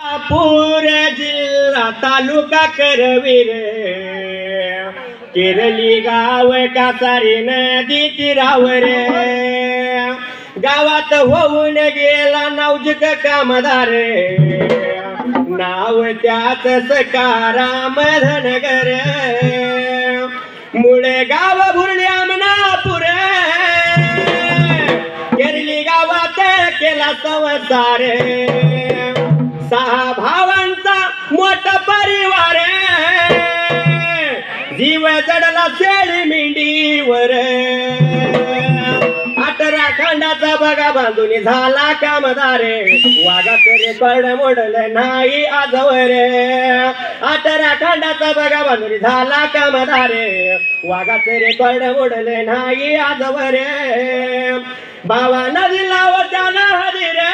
पूर जिल्हा तालुका करवीर केरली गाव कासारी नदी तीरावर गावात होऊन गेला नवजुक कामदार नाव त्याच सकाराम धनगर मुळे गाव भुरली आमनापूर केरली गावात केला संसार सहा भावांचा मोठा परिवार जीव जडला शेळी मेंढीवर 18 खंडाचा बघा बांधून झाला कामदार वाघाचं रेकॉर्ड मोडलं नाही आजवर 18 खंडाचा बघा बांधून झाला कामदार वाघाचं रेकॉर्ड मोडलं नाही आजवर भावानं दिला त्याला हरी रे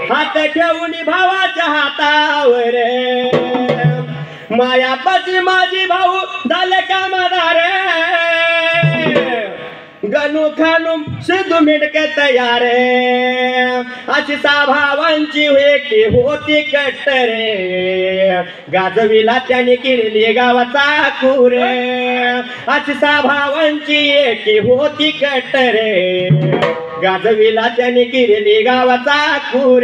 हात ठेवून भावाच्या हातावर मायापाची माझी भाऊ झाले कामदार गणू खानू सिद्धू मिडके तयार अशी भावांची वेटी होती कट्टरे गाजविला त्याने केली गावाचा खूर अशी भावांची एकी होती कट्टरे गाजविला त्याने केली गावाचा खूर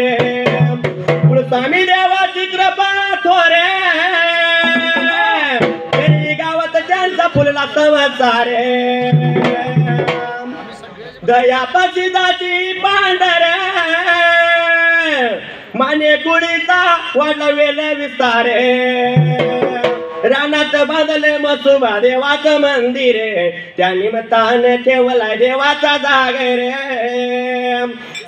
स्वामी देवाची कृपा थोरे गावात त्यांचा फुलला संसार दयापाची दाटी पांढर माने गुडीचा वाढला वेल विस्तार रानात बांधले मसुबा देवाचं मंदिर त्या निमित्ताने ठेवला देवाचा जागर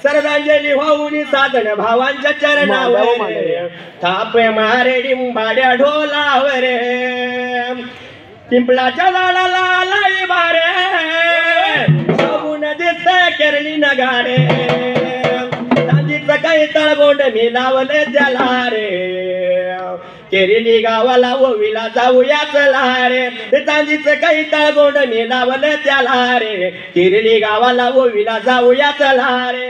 श्रद्धांजली वाहून साधन भावांच्या चरणावर थाप मारे डिंबाड्या ढोलावर पिंपळाच्या झाडाला लाई बारे बघून दिसत केरली नगारे चांदीचं काही तळगोंड मी लावले त्याला रे केरली गावाला ओवीला जाऊया चला रे चांदीचं काही तळगोंड मी लावले त्याला रे केरली गावाला ओवीला जाऊया चला रे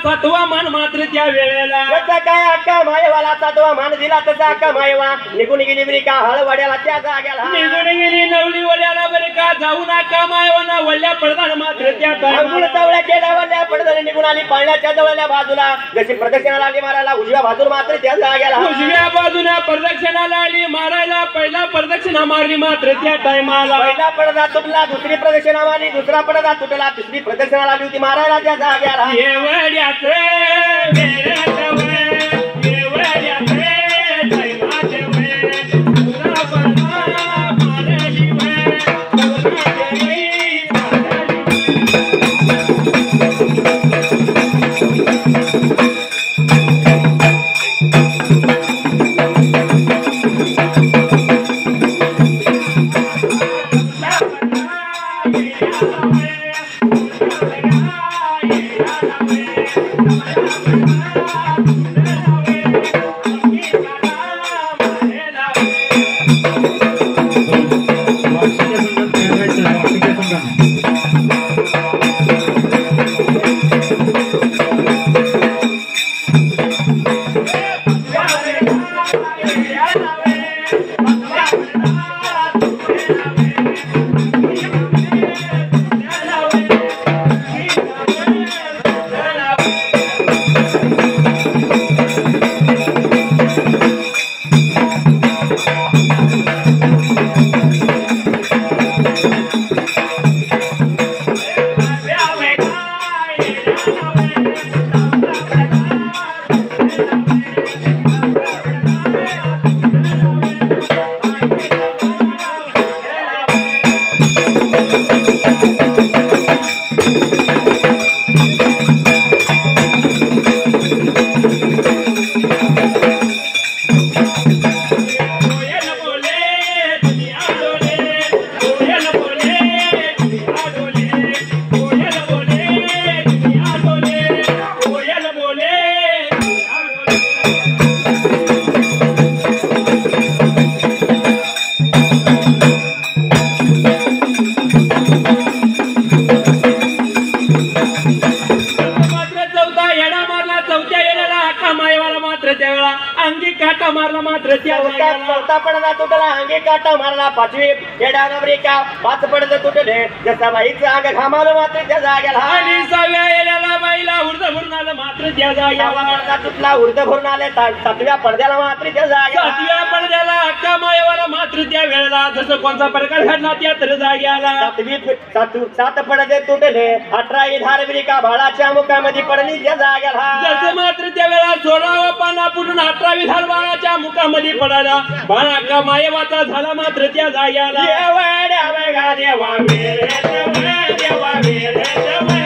सातवा मान मात्र त्या वेळेला काय अक्का मायवाला सातवा मान दिला तसा अक्का मायवा निघून गेली बरी का हळवड्याला त्या जाग्याला निघून गेली नवली वड्याला बरे का जाऊन अक्का मायवाना वल्ल्या पडदान मात्र त्या अंगुळ चवळ्या केल्या वल्ल्या पडदान निघून आली पाळण्याच्या जवळल्या बाजूला जशी प्रदक्षिणाला आली मारायला उजव्या बाजून मात्र त्या जाग्याला उजव्या बाजूला प्रदक्षिणाला आली मारायला पहिला प्रदक्षिणा मारली मात्र त्या टायमाला पहिला पडदा तुटला दुसरी प्रदक्षिणा मारली दुसरा पडदा तुटला तिसरी प्रदक्षिणा आली होती मारायला त्या जाग्याला अंगी काटा मारला मात्र चौथा पडदा तुटला अंगी काटा मारला पाचवी येडा नवरिका पाच पडदा तुटले जसा बाईचा अंग घामाला मात्र त्या जाग्याला आणि सहाव्या येल्याला बाईला उर्ध भरून आलं मात्र त्या जाग्याला पडदा तुटला उर्ध भरून आले सातव्या पडद्याला मात्र त्या जाग्याला सातव्या पडद्याला अक्का मायवाला मात्र त्या वेळेला जसं कोणता प्रकार घडला त्या तर जाग्याला सात पडदे तुटले 18 धारविका बाळाच्या मुखामध्ये पडली त्या जाग्याला जसं मात्र त्या वेळेला 16 पाना फुटून 18वी धार बाळाच्या मुखामध्ये पडाला बाळा का मायवाचा झाला मात्र त्या जाग्याला देवा देवा मेरे देवा मेरे देवा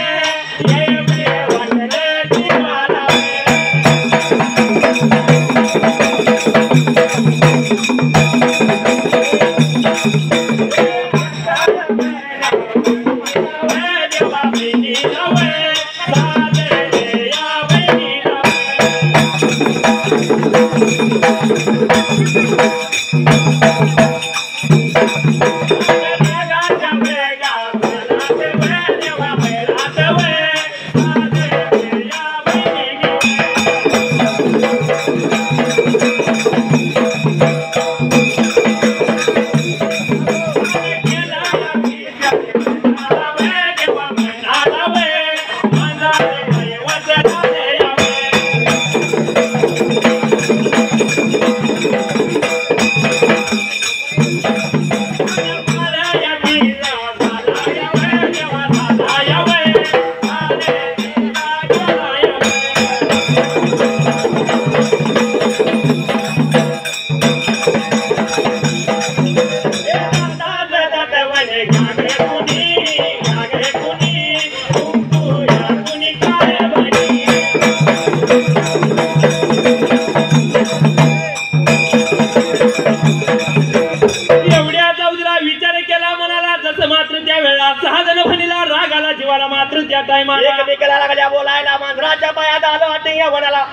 टायमाला एकमेकाला लागल्या बोलायला मांजराच्या पायात आलो वाटते या वनाला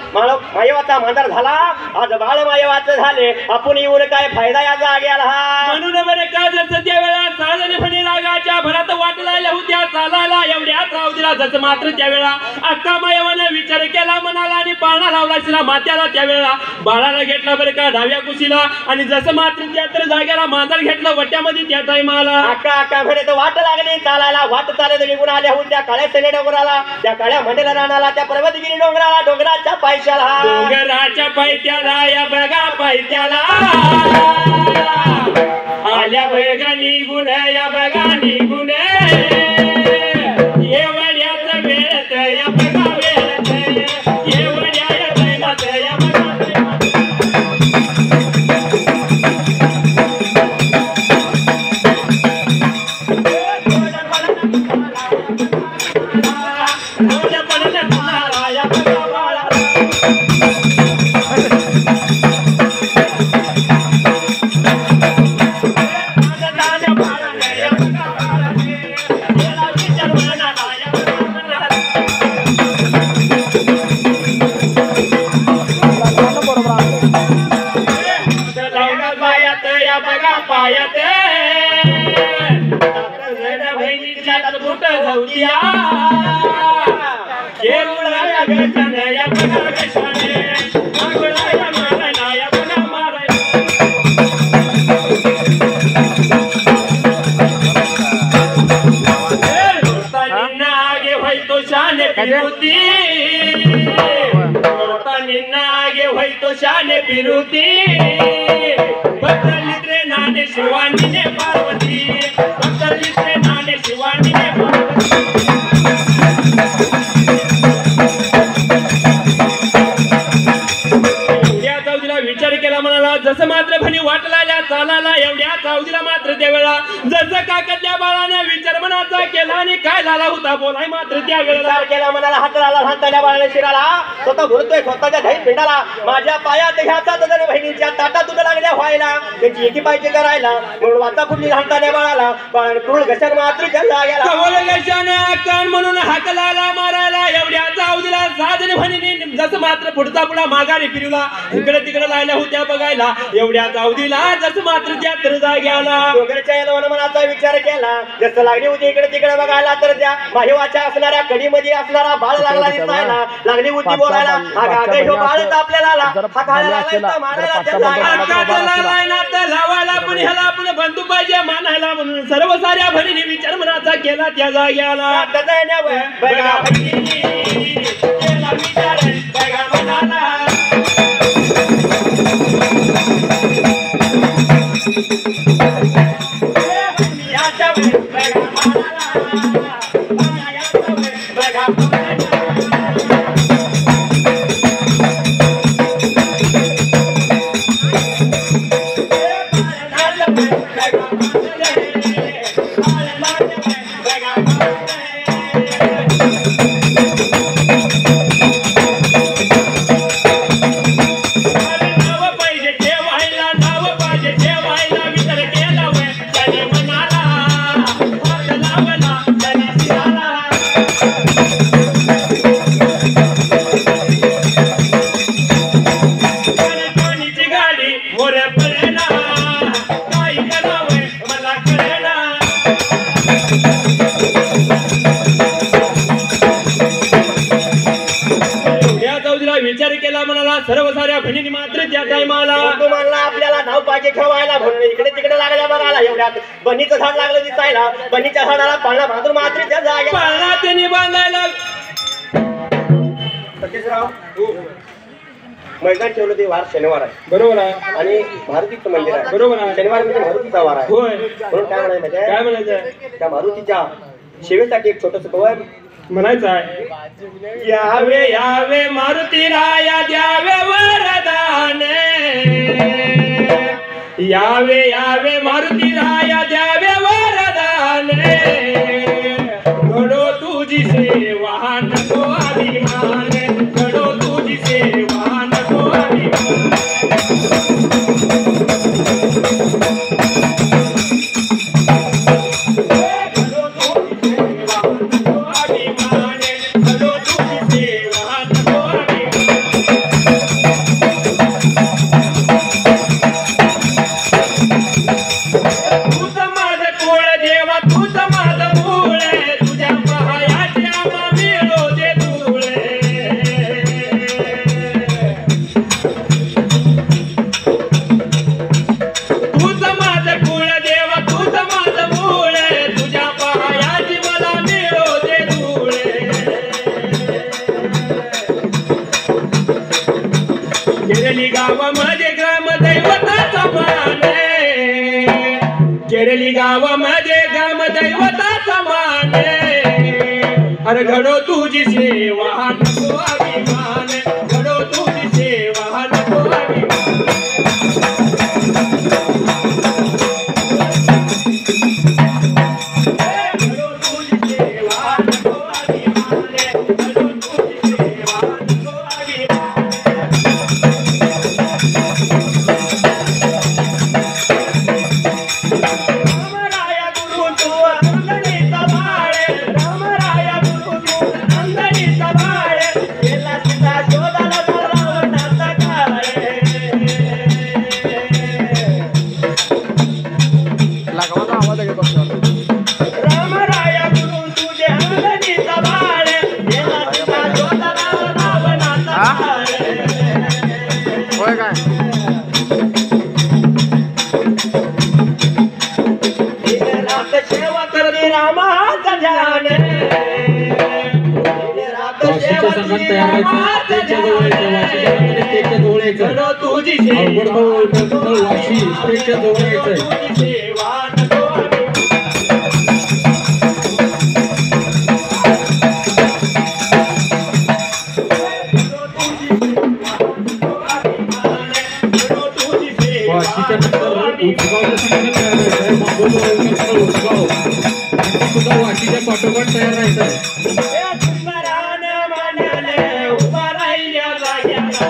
मायवाचा मांजर झाला आज बाळ मायवाचं झाले आपण येऊन काय फायदा या जाग्याला म्हणून बरे का जसं त्यावेळेला साजने फणी रागाच्या भरात वाट लागल्या होत्या चालायला एवढ्या रावतीला जसं मात्र त्यावेळेला अक्का मायवाने विचार केला मनाला आणि पाळणा लावला शिरा मात्याला त्यावेळेला बाळाला घेतला बरं का डाव्या कुशीला आणि जसं मात्र त्या तर जाग्याला मांजर घेतलं वट्यामध्ये त्या टायमाला अक्का अक्का म्हणे तर वाट लागली चालायला वाट चालत निघून आल्या होत्या काळ्या सने डोंगराला त्या काळ्या मंडेला रानाला त्या पर्वतगिरी डोंगराला डोंगराच्या पायथ्याला डोंगराच्या पायथ्याला या बघा पायथ्याला आल्या बघा निघून या बघा निघून ये वड्याचा वेळत या बघा वेळत ये वड्या या बैलात या बघा पायात बहिणीच्या बुट जाऊया केरुळाया गणया बघा कशाने मागुळाया मारायला या बघा मारायला निन्ना आगे होय तो शाने पिरुती निन्ना आगे होय तो शाने पिरुती बदलित रे नाने शिवानी ने पार्वती बदलित रे नाने शिवानी ने पार्वती एवढ्या चौधरीला विचार केला म्हणाला जसं मात्र भणी वाट लागल्या चालायला एवढ्या चौधरीला मात्र त्यावेळेला जसं काकडल्या बाळाने विचार मनाचा केला आणि काय झाला होता बोलाय मात्र त्यावेळेला केला मनाला हात लावला हाताल्या बाळाने शिराला स्वतः बोलतोय स्वतःच्या धाईत पिंडाला माझ्या पायात ह्याचा तर बहिणीच्या ताटात तुला लागल्या व्हायला त्याची एकी पाहिजे करायला म्हणून वाचा कुठली हाताल्या बाळाला बाळ कुळ घशात मात्र जल्ला गेला कवळ घशाने कान म्हणून हाकलाला मारायला एवढ्या चौधरीला साधने भणीने जसं मात्र पुढचा पुढा माघारी फिरवला इकडे तिकडे लायल्या होत्या बघायला एवढ्या चौधरीला जसं मात्र त्या तर जाग्याला डोंगरच्या येलवण मनाचा विचार केला जसं लागली होती इकडे तिकडे बघायला तर त्या माहेवाच्या असणाऱ्या कडीमध्ये असणारा बाळ लागला दिसायला लागली होती बोलायला हा गागा ह्यो बाळच आपल्याला आला हा खायला मारायला त्या जाग्याला लावायला पण ह्याला आपण बंधू पाहिजे मानायला म्हणून सर्व साऱ्या भणीने विचार मनाचा केला त्या जाग्याला बघा विचार बघा मनाला विचार केला म्हणाला सर्व साऱ्या भणीने मात्र त्या टायमाला तुम्हाला आपल्याला नाव पाहिजे ठेवायला म्हणून इकडे तिकडे लागल्या बघायला एवढ्यात बनीचं झाड लागलं दिसायला बनीच्या झाडाला पाळणा बांधून मात्र त्या जाग्याला पाळणा त्यांनी बांधायला मैदान ठेवलं ते वार शनिवार आहे बरोबर आहे आणि मारुतीचं मंदिर आहे बरोबर आहे शनिवार म्हणजे मारुतीचा वार आहे होय म्हणून काय म्हणायचं काय म्हणायचं त्या मारुतीच्या सेवेसाठी एक छोटस कवय म्हणायचं आहे यावे यावे मारुती राया द्यावे वरदान यावे यावे मारुती राया द्यावे वरदान घडो तुझी सेवा नको अभिमान घडो तुझी सेवा नको अभिमान घडो तुझी सेवा नको अभिमान केरली गावामध्ये ग्रामदैवताचा मान केरली गावामध्ये ग्रामदैवताचा मान अरे घडो तुझी सेवा नको अभिमान घडो तुझी सेवा नको अभिमान घडो तुझी सेवा नको अभिमान घडो तुझी सेवा नको अभिमान रामराया गुरु तू अंगणीचा बाळे रामराया गुरु तू अंगणीचा बाळे गेला सीता शोधाला रावणाचा काळे रामराया गुरु तुझे अंगणीचा बाळे गेला सीता शोधाला रावणाचा काळे होय काय रात सेवा करणे रामाचं ध्यान रात सेवा करणे रामाचं ध्यान घडो तुझी सेवा नको वाशीच्या पाठोपाठ तयार राहायचं उभा राहिल्या जाग्याला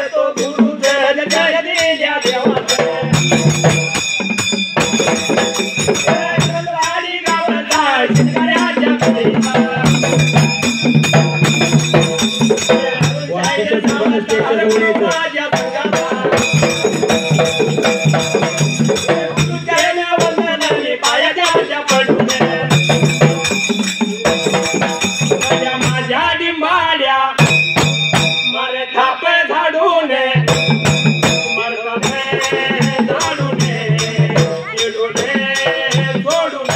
तो गुरु जल जल दिल्या देवाचा वाडी गावाचा शेतकऱ्याच्या कलेचा माझ्या भगाचा तुझ्या वंदनाने पायाच्या पडून माझ्या डिंबाड्या मारे थाप झाडून झाडून सोडून